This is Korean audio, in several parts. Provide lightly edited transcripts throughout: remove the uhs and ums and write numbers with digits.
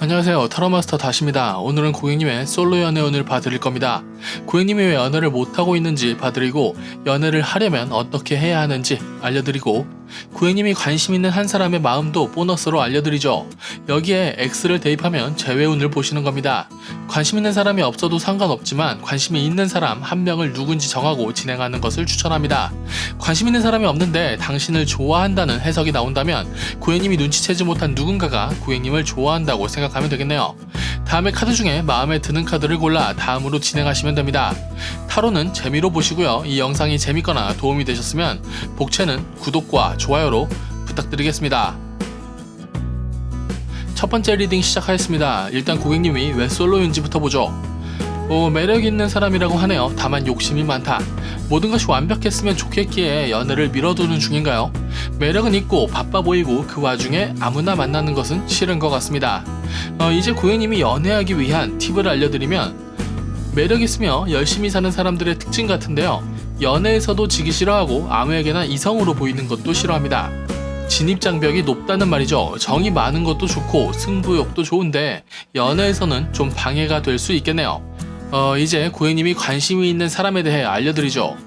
안녕하세요, 타로마스터 다시입니다. 오늘은 고객님의 솔로 연애운을 봐드릴 겁니다. 고객님이 왜 연애를 못하고 있는지 봐드리고, 연애를 하려면 어떻게 해야 하는지 알려드리고, 고객님이 관심 있는 한 사람의 마음도 보너스로 알려드리죠. 여기에 X를 대입하면 재회운을 보시는 겁니다. 관심 있는 사람이 없어도 상관없지만 관심이 있는 사람 한 명을 누군지 정하고 진행하는 것을 추천합니다. 관심 있는 사람이 없는데 당신을 좋아한다는 해석이 나온다면 고객님이 눈치채지 못한 누군가가 고객님을 좋아한다고 생각하면 되겠네요. 다음에 카드 중에 마음에 드는 카드를 골라 다음으로 진행하시면 됩니다. 타로는 재미로 보시고요. 이 영상이 재밌거나 도움이 되셨으면 복채는 구독과 좋아요로 부탁드리겠습니다. 첫 번째 리딩 시작하겠습니다. 일단 고객님이 왜 솔로인지부터 보죠. 매력 있는 사람이라고 하네요. 다만 욕심이 많다. 모든 것이 완벽했으면 좋겠기에 연애를 미뤄두는 중인가요? 매력은 있고 바빠 보이고 그 와중에 아무나 만나는 것은 싫은 것 같습니다. 이제 고객님이 연애하기 위한 팁을 알려드리면, 매력 있으며 열심히 사는 사람들의 특징 같은데요. 연애에서도 지기 싫어하고 아무에게나 이성으로 보이는 것도 싫어합니다. 진입장벽이 높다는 말이죠. 정이 많은 것도 좋고 승부욕도 좋은데 연애에서는 좀 방해가 될 수 있겠네요. 이제 고객님이 관심이 있는 사람에 대해 알려드리죠.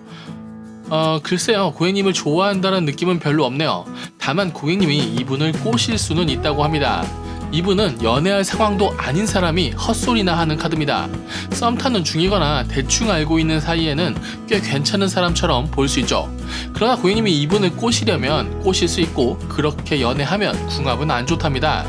글쎄요, 고객님을 좋아한다는 느낌은 별로 없네요. 다만 고객님이 이분을 꼬실 수는 있다고 합니다. 이분은 연애할 상황도 아닌 사람이 헛소리나 하는 카드입니다. 썸 타는 중이거나 대충 알고 있는 사이에는 꽤 괜찮은 사람처럼 보일 수 있죠. 그러나 고객님이 이분을 꼬시려면 꼬실 수 있고, 그렇게 연애하면 궁합은 안 좋답니다.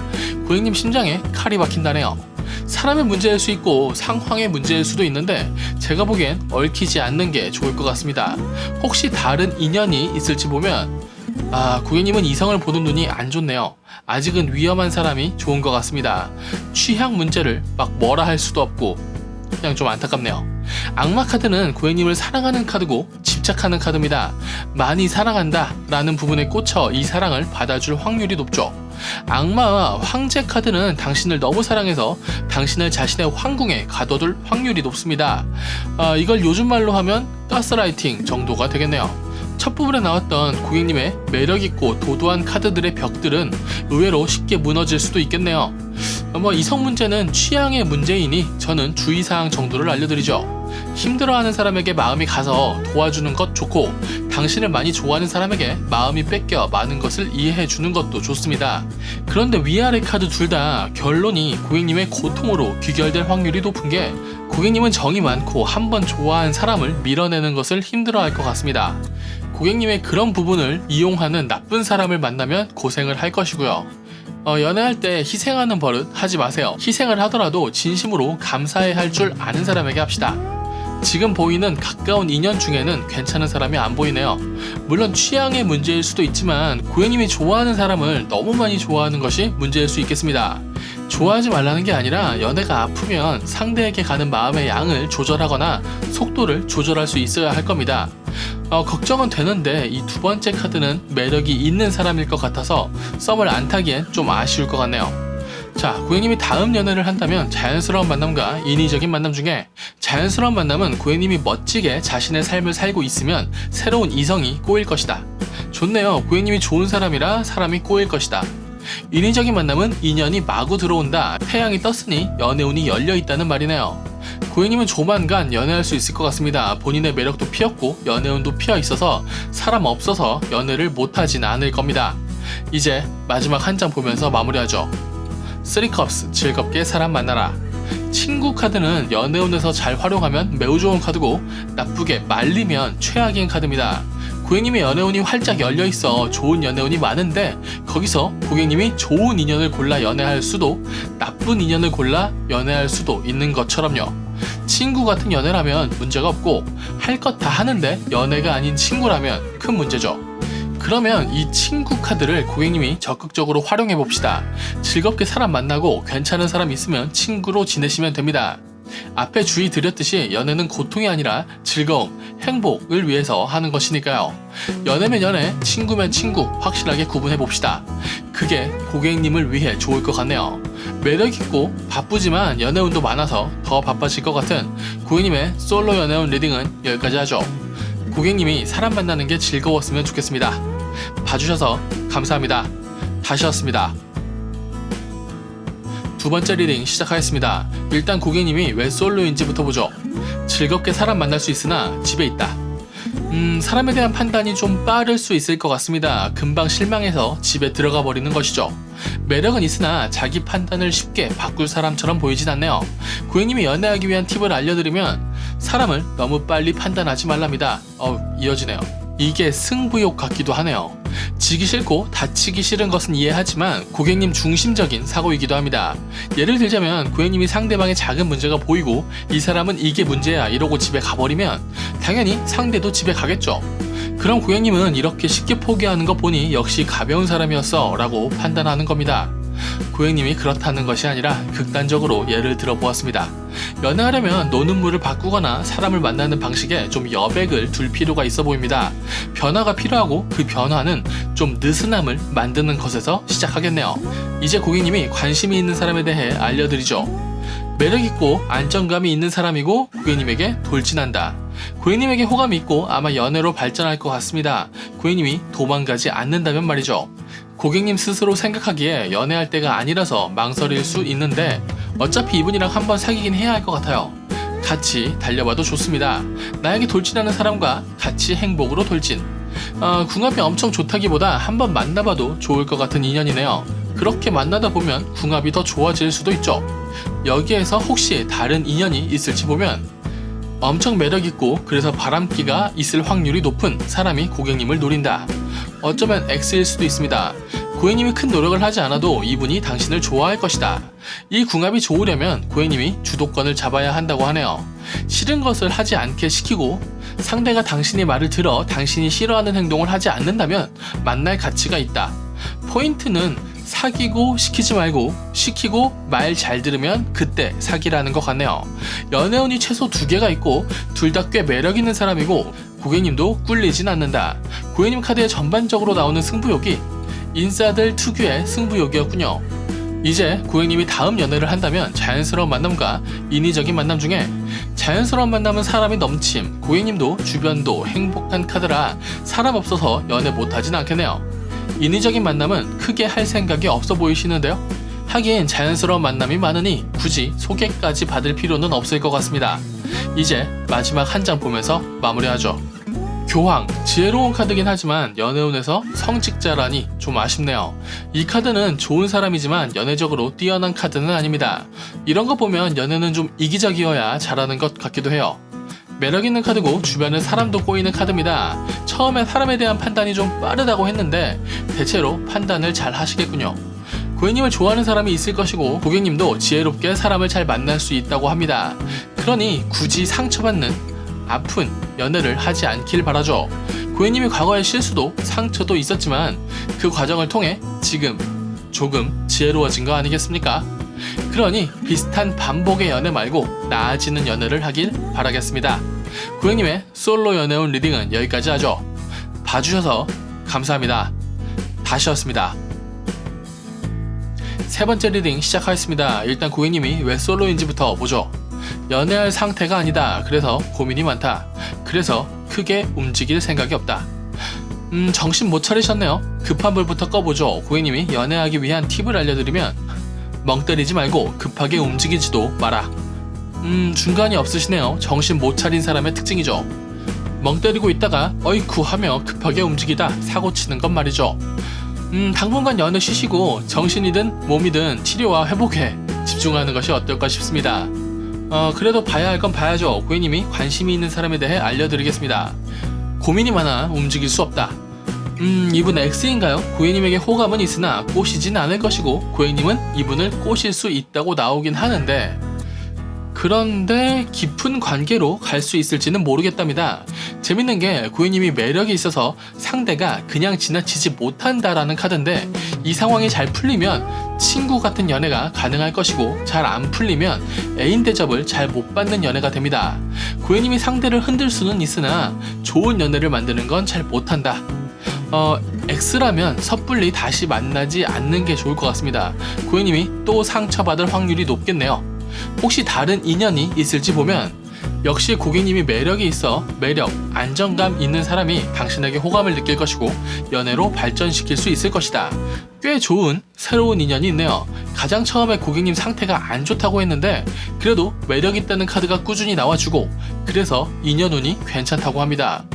고객님 심장에 칼이 박힌다네요. 사람의 문제일 수 있고 상황의 문제일 수도 있는데 제가 보기엔 얽히지 않는 게 좋을 것 같습니다. 혹시 다른 인연이 있을지 보면, 고객님은 이성을 보는 눈이 안 좋네요. 아직은 위험한 사람이 좋은 것 같습니다. 취향 문제를 막 뭐라 할 수도 없고 그냥 좀 안타깝네요. 악마 카드는 고객님을 사랑하는 카드고 집착하는 카드입니다. 많이 사랑한다 라는 부분에 꽂혀 이 사랑을 받아줄 확률이 높죠. 악마와 황제 카드는 당신을 너무 사랑해서 당신을 자신의 황궁에 가둬둘 확률이 높습니다. 이걸 요즘 말로 하면 가스라이팅 정도가 되겠네요. 첫 부분에 나왔던 고객님의 매력있고 도도한 카드들의 벽들은 의외로 쉽게 무너질 수도 있겠네요. 이성 문제는 취향의 문제이니 저는 주의사항 정도를 알려드리죠. 힘들어하는 사람에게 마음이 가서 도와주는 것 좋고, 당신을 많이 좋아하는 사람에게 마음이 뺏겨 많은 것을 이해해주는 것도 좋습니다. 그런데 위아래 카드 둘 다 결론이 고객님의 고통으로 귀결될 확률이 높은 게, 고객님은 정이 많고 한번 좋아한 사람을 밀어내는 것을 힘들어할 것 같습니다. 고객님의 그런 부분을 이용하는 나쁜 사람을 만나면 고생을 할 것이고요. 연애할 때 희생하는 버릇 하지 마세요. 희생을 하더라도 진심으로 감사해야 할 줄 아는 사람에게 합시다. 지금 보이는 가까운 인연 중에는 괜찮은 사람이 안 보이네요. 물론 취향의 문제일 수도 있지만 고객님이 좋아하는 사람을 너무 많이 좋아하는 것이 문제일 수 있겠습니다. 좋아하지 말라는 게 아니라 연애가 아프면 상대에게 가는 마음의 양을 조절하거나 속도를 조절할 수 있어야 할 겁니다. 걱정은 되는데 이 두 번째 카드는 매력이 있는 사람일 것 같아서 썸을 안 타기엔 좀 아쉬울 것 같네요. 자, 고객님이 다음 연애를 한다면 자연스러운 만남과 인위적인 만남 중에, 자연스러운 만남은 고객님이 멋지게 자신의 삶을 살고 있으면 새로운 이성이 꼬일 것이다. 좋네요. 고객님이 좋은 사람이라 사람이 꼬일 것이다. 인위적인 만남은 인연이 마구 들어온다. 태양이 떴으니 연애운이 열려있다는 말이네요. 고객님은 조만간 연애할 수 있을 것 같습니다. 본인의 매력도 피었고 연애운도 피어있어서 사람 없어서 연애를 못하진 않을 겁니다. 이제 마지막 한 장 보면서 마무리하죠. 3컵스, 즐겁게 사람 만나라. 친구 카드는 연애운에서 잘 활용하면 매우 좋은 카드고, 나쁘게 말리면 최악인 카드입니다. 고객님의 연애운이 활짝 열려있어 좋은 연애운이 많은데, 거기서 고객님이 좋은 인연을 골라 연애할 수도 나쁜 인연을 골라 연애할 수도 있는 것처럼요. 친구 같은 연애라면 문제가 없고, 할 것 다 하는데 연애가 아닌 친구라면 큰 문제죠. 그러면 이 친구 카드를 고객님이 적극적으로 활용해 봅시다. 즐겁게 사람 만나고 괜찮은 사람 있으면 친구로 지내시면 됩니다. 앞에 주의 드렸듯이 연애는 고통이 아니라 즐거움, 행복을 위해서 하는 것이니까요. 연애면 연애, 친구면 친구 확실하게 구분해 봅시다. 그게 고객님을 위해 좋을 것 같네요. 매력있고 바쁘지만 연애운도 많아서 더 바빠질 것 같은 고객님의 솔로 연애운 리딩은 여기까지 하죠. 고객님이 사람 만나는 게 즐거웠으면 좋겠습니다. 봐주셔서 감사합니다. 다시였습니다. 두 두 번째 리딩 시작하겠습니다. 일단 고객님이 왜 솔로인지부터 보죠. 즐겁게 사람 만날 수 있으나 집에 있다. 사람에 대한 판단이 좀 빠를 수 있을 것 같습니다. 금방 실망해서 집에 들어가 버리는 것이죠. 매력은 있으나 자기 판단을 쉽게 바꿀 사람처럼 보이진 않네요. 고객님이 연애하기 위한 팁을 알려드리면 사람을 너무 빨리 판단하지 말랍니다. 이어지네요. 이게 승부욕 같기도 하네요. 지기 싫고 다치기 싫은 것은 이해하지만 고객님 중심적인 사고이기도 합니다. 예를 들자면 고객님이 상대방의 작은 문제가 보이고 이 사람은 이게 문제야 이러고 집에 가버리면 당연히 상대도 집에 가겠죠. 그럼 고객님은 이렇게 쉽게 포기하는 거 보니 역시 가벼운 사람이었어 라고 판단하는 겁니다. 고객님이 그렇다는 것이 아니라 극단적으로 예를 들어 보았습니다. 연애하려면 노는 물을 바꾸거나 사람을 만나는 방식에 좀 여백을 둘 필요가 있어 보입니다. 변화가 필요하고 그 변화는 좀 느슨함을 만드는 것에서 시작하겠네요. 이제 고객님이 관심이 있는 사람에 대해 알려드리죠. 매력있고 안정감이 있는 사람이고 고객님에게 돌진한다. 고객님에게 호감이 있고 아마 연애로 발전할 것 같습니다. 고객님이 도망가지 않는다면 말이죠. 고객님 스스로 생각하기에 연애할 때가 아니라서 망설일 수 있는데 어차피 이분이랑 한번 사귀긴 해야 할 것 같아요. 같이 달려봐도 좋습니다. 나에게 돌진하는 사람과 같이 행복으로 돌진. 궁합이 엄청 좋다기보다 한번 만나봐도 좋을 것 같은 인연이네요. 그렇게 만나다 보면 궁합이 더 좋아질 수도 있죠. 여기에서 혹시 다른 인연이 있을지 보면 엄청 매력있고 그래서 바람기가 있을 확률이 높은 사람이 고객님을 노린다. 어쩌면 X일 수도 있습니다. 고객님이 큰 노력을 하지 않아도 이분이 당신을 좋아할 것이다. 이 궁합이 좋으려면 고객님이 주도권을 잡아야 한다고 하네요. 싫은 것을 하지 않게 시키고 상대가 당신의 말을 들어 당신이 싫어하는 행동을 하지 않는다면 만날 가치가 있다. 포인트는 사귀고 시키지 말고 시키고 말 잘 들으면 그때 사귀라는 것 같네요. 연애운이 최소 2개가 있고 둘 다 꽤 매력있는 사람이고 고객님도 꿀리진 않는다. 고객님 카드에 전반적으로 나오는 승부욕이 인싸들 특유의 승부욕이었군요. 이제 고객님이 다음 연애를 한다면 자연스러운 만남과 인위적인 만남 중에 자연스러운 만남은 사람이 넘침, 고객님도 주변도 행복한 카드라 사람 없어서 연애 못하진 않겠네요. 인위적인 만남은 크게 할 생각이 없어 보이시는데요. 하긴 자연스러운 만남이 많으니 굳이 소개까지 받을 필요는 없을 것 같습니다. 이제 마지막 한 장 보면서 마무리하죠. 교황, 지혜로운 카드긴 하지만 연애운에서 성직자라니 좀 아쉽네요. 이 카드는 좋은 사람이지만 연애적으로 뛰어난 카드는 아닙니다. 이런 거 보면 연애는 좀 이기적이어야 잘하는 것 같기도 해요. 매력있는 카드고 주변에 사람도 꼬이는 카드입니다. 처음에 사람에 대한 판단이 좀 빠르다고 했는데 대체로 판단을 잘 하시겠군요. 고객님을 좋아하는 사람이 있을 것이고 고객님도 지혜롭게 사람을 잘 만날 수 있다고 합니다. 그러니 굳이 상처받는 아픈 연애를 하지 않길 바라죠. 고객님이 과거의 실수도 상처도 있었지만 그 과정을 통해 지금 조금 지혜로워진 거 아니겠습니까? 그러니 비슷한 반복의 연애 말고 나아지는 연애를 하길 바라겠습니다. 고객님의 솔로 연애운 리딩은 여기까지 하죠. 봐주셔서 감사합니다. 다시였습니다. 세 번째 리딩 시작하겠습니다. 일단 고객님이 왜 솔로인지부터 보죠. 연애할 상태가 아니다. 그래서 고민이 많다. 그래서 크게 움직일 생각이 없다. 정신 못 차리셨네요. 급한 불부터 꺼보죠. 고객님이 연애하기 위한 팁을 알려드리면 멍 때리지 말고 급하게 움직이지도 마라. 중간이 없으시네요. 정신 못 차린 사람의 특징이죠. 멍 때리고 있다가 어이쿠 하며 급하게 움직이다 사고 치는 건 말이죠. 당분간 연애 쉬시고 정신이든 몸이든 치료와 회복에 집중하는 것이 어떨까 싶습니다. 그래도 봐야 할 건 봐야죠. 고객님이 관심이 있는 사람에 대해 알려드리겠습니다. 고민이 많아 움직일 수 없다. 이분 X인가요? 고객님에게 호감은 있으나 꼬시진 않을 것이고 고객님은 이분을 꼬실 수 있다고 나오긴 하는데 그런데 깊은 관계로 갈 수 있을지는 모르겠답니다. 재밌는 게 고객님이 매력이 있어서 상대가 그냥 지나치지 못한다라는 카드인데 이 상황이 잘 풀리면 친구 같은 연애가 가능할 것이고 잘 안 풀리면 애인 대접을 잘 못 받는 연애가 됩니다. 고객님이 상대를 흔들 수는 있으나 좋은 연애를 만드는 건 잘 못한다. X라면 섣불리 다시 만나지 않는 게 좋을 것 같습니다. 고객님이 또 상처받을 확률이 높겠네요. 혹시 다른 인연이 있을지 보면 역시 고객님이 매력이 있어 매력, 안정감 있는 사람이 당신에게 호감을 느낄 것이고 연애로 발전시킬 수 있을 것이다. 꽤 좋은 새로운 인연이 있네요. 가장 처음에 고객님 상태가 안 좋다고 했는데 그래도 매력 있다는 카드가 꾸준히 나와주고 그래서 인연 운이 괜찮다고 합니다.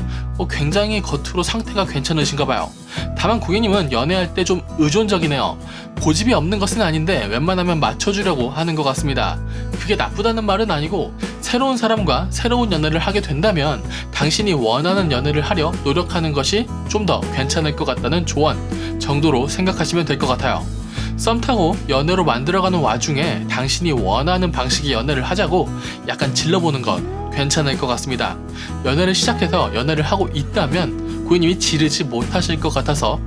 굉장히 겉으로 상태가 괜찮으신가 봐요. 다만 고객님은 연애할 때 좀 의존적이네요. 고집이 없는 것은 아닌데 웬만하면 맞춰주려고 하는 것 같습니다. 그게 나쁘다는 말은 아니고 새로운 사람과 새로운 연애를 하게 된다면 당신이 원하는 연애를 하려 노력하는 것이 좀 더 괜찮을 것 같다는 조언 정도로 생각하시면 될 것 같아요. 썸 타고 연애로 만들어가는 와중에 당신이 원하는 방식의 연애를 하자고 약간 질러보는 것 괜찮을 것 같습니다. 연애를 시작해서 연애를 하고 있다면 고객님이 지르지 못하실 것 같아서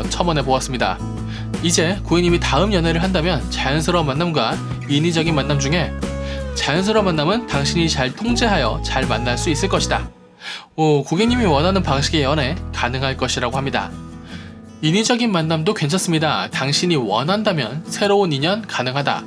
첨언해 보았습니다. 이제 고객님이 다음 연애를 한다면 자연스러운 만남과 인위적인 만남 중에 자연스러운 만남은 당신이 잘 통제하여 잘 만날 수 있을 것이다. 고객님이 원하는 방식의 연애 가능할 것이라고 합니다. 인위적인 만남도 괜찮습니다. 당신이 원한다면 새로운 인연 가능하다.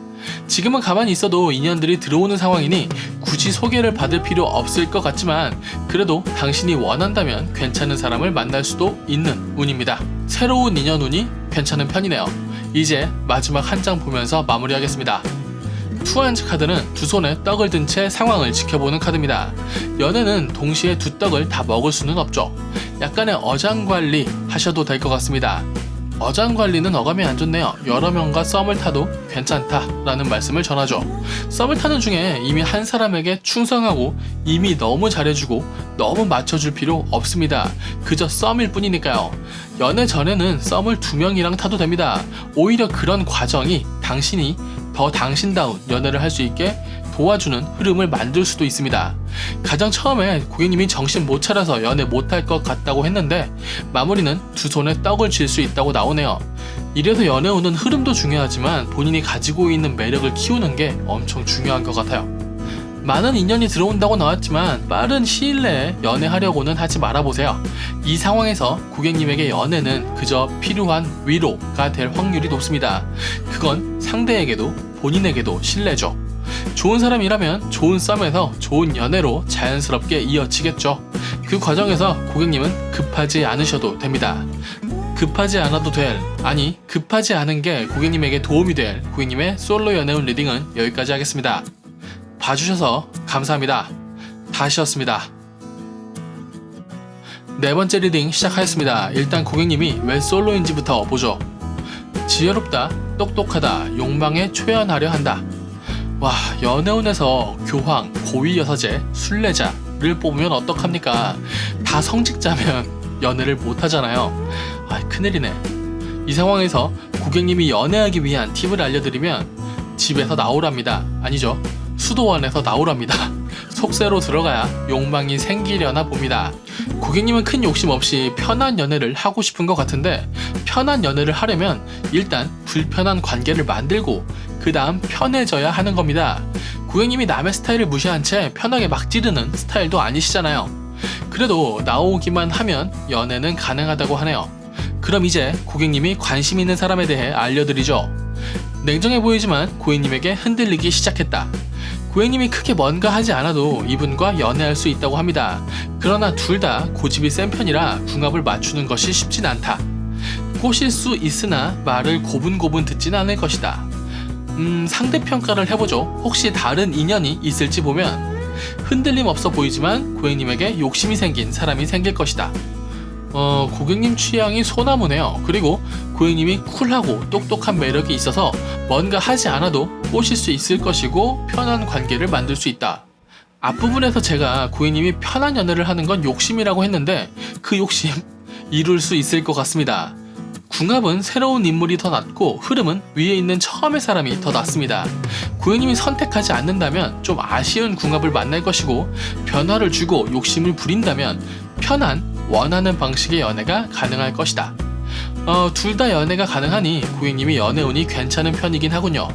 지금은 가만히 있어도 인연들이 들어오는 상황이니 굳이 소개를 받을 필요 없을 것 같지만 그래도 당신이 원한다면 괜찮은 사람을 만날 수도 있는 운입니다. 새로운 인연 운이 괜찮은 편이네요. 이제 마지막 한 장 보면서 마무리하겠습니다. 투한즈 카드는 두 손에 떡을 든 채 상황을 지켜보는 카드입니다. 연애는 동시에 두 떡을 다 먹을 수는 없죠. 약간의 어장관리 하셔도 될 것 같습니다. 어장관리는 어감이 안 좋네요. 여러 명과 썸을 타도 괜찮다라는 말씀을 전하죠. 썸을 타는 중에 이미 한 사람에게 충성하고 이미 너무 잘해주고 너무 맞춰줄 필요 없습니다. 그저 썸일 뿐이니까요. 연애 전에는 썸을 2명이랑 타도 됩니다. 오히려 그런 과정이 당신이 더 당신다운 연애를 할 수 있게 도와주는 흐름을 만들 수도 있습니다. 가장 처음에 고객님이 정신 못 차려서 연애 못할 것 같다고 했는데 마무리는 두 손에 떡을 쥘 수 있다고 나오네요. 이래서 연애 오는 흐름도 중요하지만 본인이 가지고 있는 매력을 키우는 게 엄청 중요한 것 같아요. 많은 인연이 들어온다고 나왔지만 빠른 시일 내에 연애하려고는 하지 말아보세요. 이 상황에서 고객님에게 연애는 그저 필요한 위로가 될 확률이 높습니다. 그건 상대에게도 본인에게도 신뢰죠. 좋은 사람이라면 좋은 썸에서 좋은 연애로 자연스럽게 이어지겠죠. 그 과정에서 고객님은 급하지 않으셔도 됩니다. 급하지 않아도 급하지 않은 게 고객님에게 도움이 될 고객님의 솔로 연애운 리딩은 여기까지 하겠습니다. 봐주셔서 감사합니다. 다시였습니다. 네 번째 리딩 시작하였습니다. 일단 고객님이 왜 솔로인지부터 보죠. 지혜롭다, 똑똑하다, 욕망에 초연하려 한다. 와, 연애운에서 교황, 고위 여사제, 순례자를 뽑으면 어떡합니까? 다 성직자면 연애를 못하잖아요. 큰일이네. 이 상황에서 고객님이 연애하기 위한 팁을 알려드리면 집에서 나오랍니다. 아니죠. 수도원에서 나오랍니다. 속세로 들어가야 욕망이 생기려나 봅니다. 고객님은 큰 욕심 없이 편한 연애를 하고 싶은 것 같은데 편한 연애를 하려면 일단 불편한 관계를 만들고 그 다음 편해져야 하는 겁니다. 고객님이 남의 스타일을 무시한 채 편하게 막 찌르는 스타일도 아니시잖아요. 그래도 나오기만 하면 연애는 가능하다고 하네요. 그럼 이제 고객님이 관심 있는 사람에 대해 알려드리죠. 냉정해 보이지만 고객님에게 흔들리기 시작했다. 고객님이 크게 뭔가 하지 않아도 이분과 연애할 수 있다고 합니다. 그러나 둘 다 고집이 센 편이라 궁합을 맞추는 것이 쉽진 않다. 꼬실 수 있으나 말을 고분고분 듣진 않을 것이다. 상대평가를 해보죠. 혹시 다른 인연이 있을지 보면 흔들림 없어 보이지만 고객님에게 욕심이 생긴 사람이 생길 것이다. 고객님 취향이 소나무네요. 그리고 고객님이 쿨하고 똑똑한 매력이 있어서 뭔가 하지 않아도 꼬실 수 있을 것이고 편한 관계를 만들 수 있다. 앞부분에서 제가 고객님이 편한 연애를 하는 건 욕심이라고 했는데 그 욕심 이룰 수 있을 것 같습니다. 궁합은 새로운 인물이 더 낫고 흐름은 위에 있는 처음의 사람이 더 낫습니다. 고객님이 선택하지 않는다면 좀 아쉬운 궁합을 만날 것이고 변화를 주고 욕심을 부린다면 편한 원하는 방식의 연애가 가능할 것이다. 둘 다 연애가 가능하니 고객님이 연애운이 괜찮은 편이긴 하군요.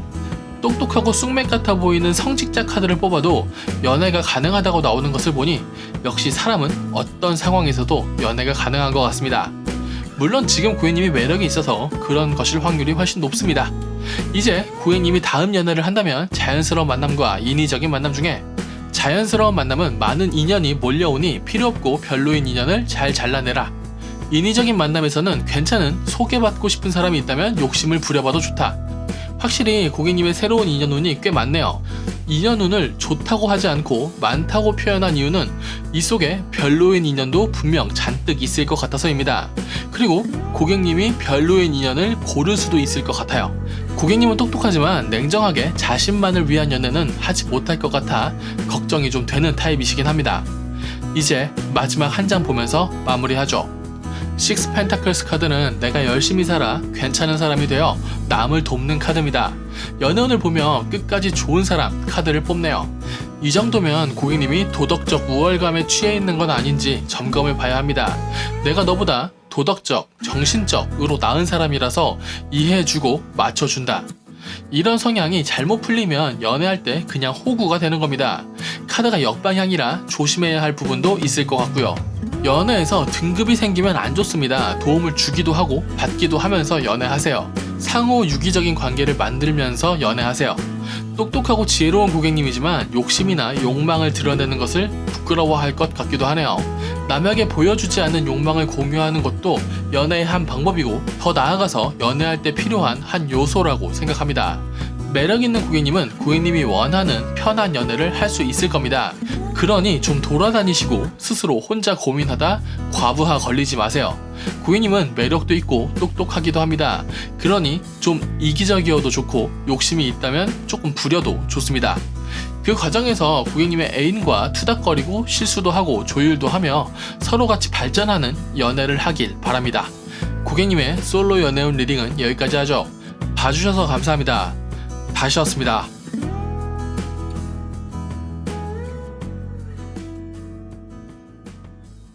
똑똑하고 쑥맥 같아 보이는 성직자 카드를 뽑아도 연애가 가능하다고 나오는 것을 보니 역시 사람은 어떤 상황에서도 연애가 가능한 것 같습니다. 물론 지금 고객님이 매력이 있어서 그런 것일 확률이 훨씬 높습니다. 이제 고객님이 다음 연애를 한다면 자연스러운 만남과 인위적인 만남 중에 자연스러운 만남은 많은 인연이 몰려오니 필요없고 별로인 인연을 잘 잘라내라. 인위적인 만남에서는 괜찮은 소개받고 싶은 사람이 있다면 욕심을 부려봐도 좋다. 확실히 고객님의 새로운 인연운이 꽤 많네요. 인연운을 좋다고 하지 않고 많다고 표현한 이유는 이 속에 별로인 인연도 분명 잔뜩 있을 것 같아서입니다. 그리고 고객님이 별로인 인연을 고를 수도 있을 것 같아요. 고객님은 똑똑하지만 냉정하게 자신만을 위한 연애는 하지 못할 것 같아 걱정이 좀 되는 타입이시긴 합니다. 이제 마지막 한 장 보면서 마무리하죠. 식스 펜타클스 카드는 내가 열심히 살아 괜찮은 사람이 되어 남을 돕는 카드입니다. 연애운을 보며 끝까지 좋은 사람 카드를 뽑네요. 이 정도면 고객님이 도덕적 우월감에 취해 있는 건 아닌지 점검해 봐야 합니다. 내가 너보다 도덕적, 정신적으로 나은 사람이라서 이해해주고 맞춰준다. 이런 성향이 잘못 풀리면 연애할 때 그냥 호구가 되는 겁니다. 카드가 역방향이라 조심해야 할 부분도 있을 것 같고요. 연애에서 등급이 생기면 안 좋습니다. 도움을 주기도 하고 받기도 하면서 연애하세요. 상호 유기적인 관계를 만들면서 연애하세요. 똑똑하고 지혜로운 고객님이지만 욕심이나 욕망을 드러내는 것을 부끄러워할 것 같기도 하네요. 남에게 보여주지 않는 욕망을 공유하는 것도 연애의 한 방법이고 더 나아가서 연애할 때 필요한 한 요소라고 생각합니다. 매력있는 고객님은 고객님이 원하는 편한 연애를 할 수 있을 겁니다. 그러니 좀 돌아다니시고 스스로 혼자 고민하다 과부하 걸리지 마세요. 고객님은 매력도 있고 똑똑하기도 합니다. 그러니 좀 이기적이어도 좋고 욕심이 있다면 조금 부려도 좋습니다. 그 과정에서 고객님의 애인과 투닥거리고 실수도 하고 조율도 하며 서로 같이 발전하는 연애를 하길 바랍니다. 고객님의 솔로 연애운 리딩은 여기까지 하죠. 봐주셔서 감사합니다. 다시였습니다.